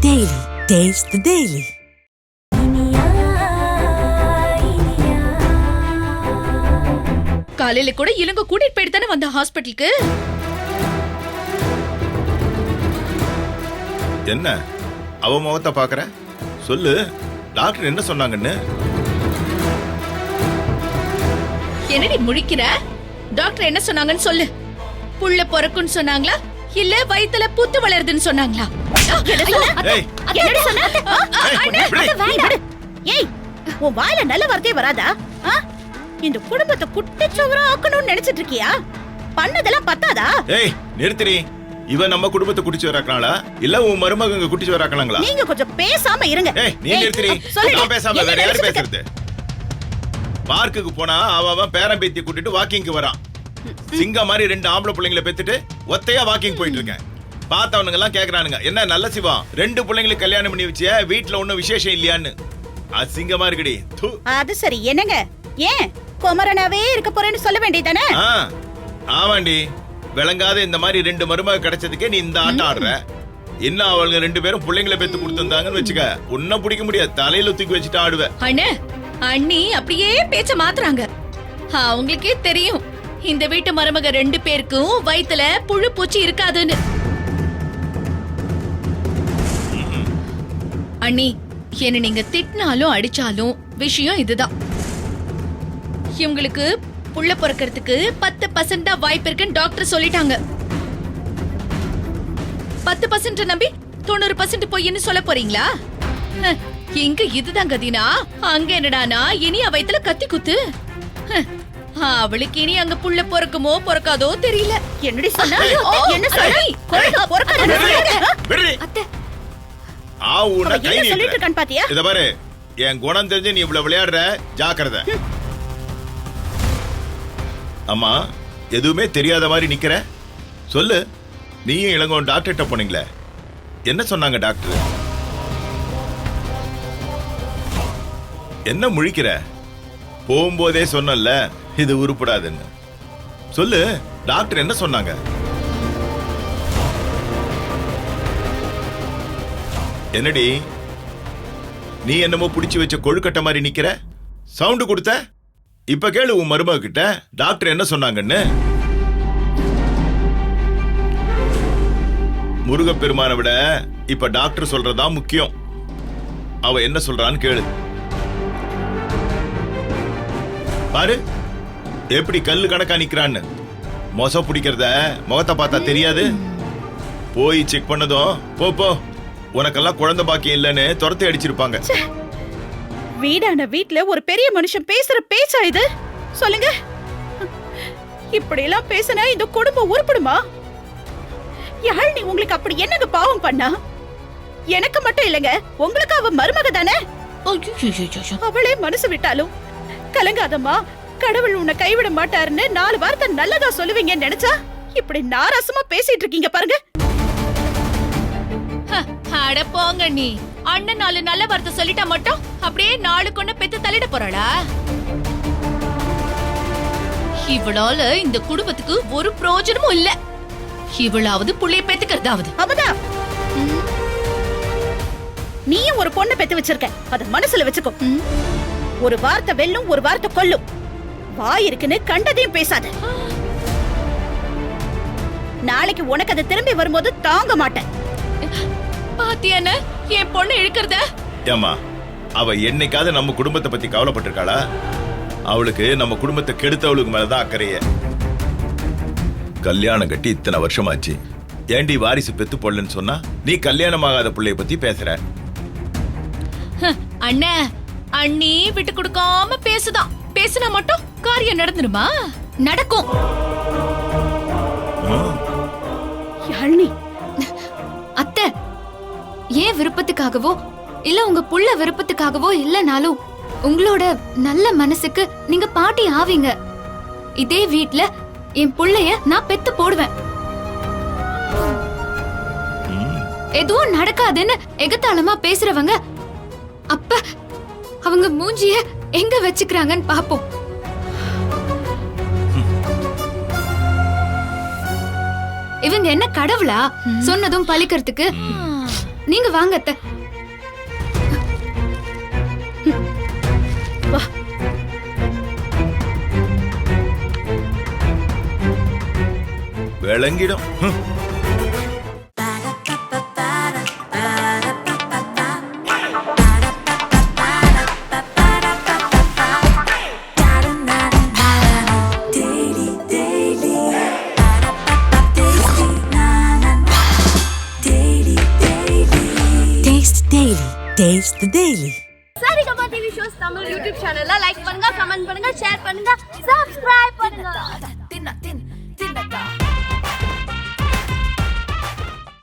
Daily. Taste the Daily. காலையில கூட இளங்க கூட்டிட்டு போயிட்டு தானே வந்த ஹாஸ்பிட்டலுக்கு. என்ன அவ முகத்தை பாக்குற? சொல்லு, டாக்டர் என்ன சொன்னாங்கன்னு. என்னடி முழிக்கிற? டாக்டர் என்ன சொன்னாங்கன்னு சொல்லு. புள்ள பொறக்குன்னு சொன்னாங்களா இல்ல வயித்துல புத்து வளருதுன்னு சொன்னாங்களா? உன் வாயில நல்ல வார்த்தையே வராதா? இந்த குடும்பத்தை குட்டிச்சோரா ஆக்கணும்னு நினைச்சிட்டு இருக்கியா? பண்ணதெல்லாம் பத்தாதா? ஏய் நிறுத்திரி. இவன் நம்ம குடும்பத்தை குடிச்சு வராக்கனாளா இல்ல உன் மருமகங்க குடிச்சு வராக்கனாங்களா? நீங்க கொஞ்சம் பேசாம இருங்க. ஏய் நீ நிறுத்திரி. நான் பேசாம வேற யாரு பேசுறது? பார்க்குக்கு போனா அவன் பேரன் பேத்தி கூட்டிட்டு வாக்கிங்க்கு வரான். சிங்க மாதிரி 2 ஆம்பளை பிள்ளைங்களை பெத்துட்டு ஒத்தையா வாக்கிங் போயிட்டு இருக்கேன். பார்த்தவனுங்க எல்லாம் கேக்குறானுங்க, என்ன நல்ல சிவம் 2 பிள்ளைங்களுக்கு கல்யாணம் பண்ணி வச்சிய, வீட்டுல ஒண்ணும் விசேஷம் இல்லையான்னு. அசிங்கமா இருக்குடி. அது சரி, என்னங்க ஏன் குமரனாவே இருக்க போறேன்னு சொல்ல வேண்டியதானே? ஆமாண்டி, விளங்காத இந்த மாதிரி 2 மருமக கிடைச்சதுக்கே நீ இந்த ஆட்டம் ஆடுற. என்ன அவளுங்க 2 பேரும் பிள்ளைங்களை பெத்து கொடுத்திருந்தாங்கன்னு வச்சுக்க, உன்ன பிடிக்க முடியாது, தலையில தூக்கி வச்சுட்டு ஆடுவேன். அண்ணே அண்ணி அப்படியே பேச்ச மாத்துறாங்க. அவங்களுக்கே தெரியும் இந்த வீட்டு மருமக 2 பேருக்கும் வயித்துல புழு பூச்சி இருக்காதுன்னு. அண்ணி என்ன நீங்க திட்டினாலும் அடிச்சாலும் விஷயம் இதுதான். இவங்களுக்கு புள்ள பொறக்கிறதுக்கு 10% தான் வாய்ப்பு இருக்குன்னு டாக்டர் சொல்லிட்டாங்க. 10% நம்பி 90% பொய்ன்னு சொல்ல போறீங்களா? இங்க இதுதான் கதினா, அங்க என்னடானா இனி வயித்துல கத்தி குத்து. அவளுக்கு இனி அங்க புள்ள பொறக்குமோ பொறக்காதோ தெரியல. என்னடி சொன்னா? என்ன சொல்லி? அத்தை சொல்லிட்டு இருக்கான் பாத்தியா? இத பாரு, என் குணம் தெரிஞ்சு நீ இவ்வளவு விளையாடுற, ஜாக்கிரதை. அம்மா எதுவுமே தெரியாத மாதிரி நிக்கிற. சொல்லு, நீயும் இளங்கோன் டாக்டர்கிட்ட போனீங்களே, என்ன சொன்னாங்க டாக்டர்? என்ன முழிக்கிற? போகும்போதே சொன்னல இது உருப்படாதுன்னு. சொல்லு, டாக்டர் என்ன சொன்னாங்க? என்னடி நீ என்னமோ புடிச்சு வச்ச கொழுக்கட்டை மாதிரி நிக்கிற? சவுண்ட் கொடுத்த? இப்ப கேளு உன் மருமக கிட்ட டாக்டர் என்ன சொன்னாங்கன்னு. முருகப்பெருமானை விட இப்ப டாக்டர் சொல்றதா முக்கியம். அவ என்ன சொல்றான்னு கேளு. பாரு எப்படி கல்லு கணக்கா நிக்கிறான்னு. மொச பிடிக்கிறத முகத்தை பார்த்தா தெரியாது? போய் செக் பண்ணதும் போ, உனக்கெல்லாம் குழந்தை பாக்கியம் இல்லன்னு துரத்தி அடிச்சிருப்பாங்க. வீடான வீட்ல ஒரு பெரிய மனுஷன் பேசுற பேச்சா இது? சொல்லுங்க, இப்படி எல்லாம் பேசினா இந்த குடும்பம் உருப்படுமா? யாழ்னி உங்களுக்கு அப்படி என்னங்க பாவம் பண்ணா? எனக்கு மட்டும் இல்லங்க, உங்களுக்கு அவ மருமக தானே. அவளே மனசு விட்டாலும் கலங்காதம்மா, கடவுள் உன்னை கைவிட மாட்டாருன்னு 4 வார்த்தை நல்லதா சொல்லுவீங்கன்னு நினைச்சா இப்படி நாராசமா பேசிட்டு இருக்கீங்க பாருங்க. அட போங்க நீ. அண்ணன் 4 நல்ல வார்த்தை சொல்லிட்டா மட்டும் அப்படியே 4 கொண்டு பெத்து தள்ளிட போறாளா? இவளால இந்த குடும்பத்துக்கு ஒரு பிரயோஜனமும் இல்ல. இவளாவது புள்ளைய பெத்துக்கிறதாவது. அமதா, நீயும் ஒரு பொண்ணை பெத்து வச்சிருக்க, அத மனசுல வச்சுக்கோ. ஒரு வார்த்தை வெல்லும், ஒரு வார்த்தை கொல்லும். வாய் இருக்குன்னு கண்டதையும் பேசாத. நாளைக்கு உனக்கு அது திரும்பி வரும்போது தாங்க மாட்டேன். பாத்தியானே என் பொண்ணு இழுக்கிறத? ஏமா, அவ என்னைக்காவது நம்ம குடும்பத்தை பத்தி கவலைப்பட்டிருக்காளா? அவளுக்கு நம்ம குடும்பத்தை கெடுத்தவளுக்கு மேலதான் அக்கறைய. கல்யாணம் கட்டி இத்தனை வருஷமாச்சு, ஏண்டி வாரிசு பெத்து போடலன்னு சொன்னா நீ கல்யாணம் ஆகாத பிள்ளைய பத்தி பேசுற? அண்ணே அண்ணி விட்டு கொடுக்காம பேசுதான். பேசினா மட்டும் காரியம் நடந்துருமா? நடக்கும். அத்தை, ஏன் விருப்பத்துக்காகவோ இல்ல உங்க புள்ள விருப்பத்துக்காகவோ இல்லனாலும் உங்களோட நல்ல மனசுக்கு நீங்க பாட்டி ஆவீங்க. இதே வீட்ல என் புள்ளைய நான் பெத்து போடுவேன். எதுவும் நடக்காதுன்னு எகத்தாளமா பேசுறவங்க அப்ப அவங்க மூஞ்சிய எங்க வச்சுக்கிறாங்கன்னு பாப்போம். இவங்க என்ன கடவுளா சொன்னதும் பலிக்கிறதுக்கு? நீங்க வாங்க அத்தை. வா. விளங்கிடும். Taste Daily. Taste the Daily. Saregama TV shows Tamil YouTube சேனல்ல லைக் பண்ணுங்க, கமெண்ட் பண்ணுங்க, ஷேர் பண்ணுங்க, சப்ஸ்கிரைப் பண்ணுங்க.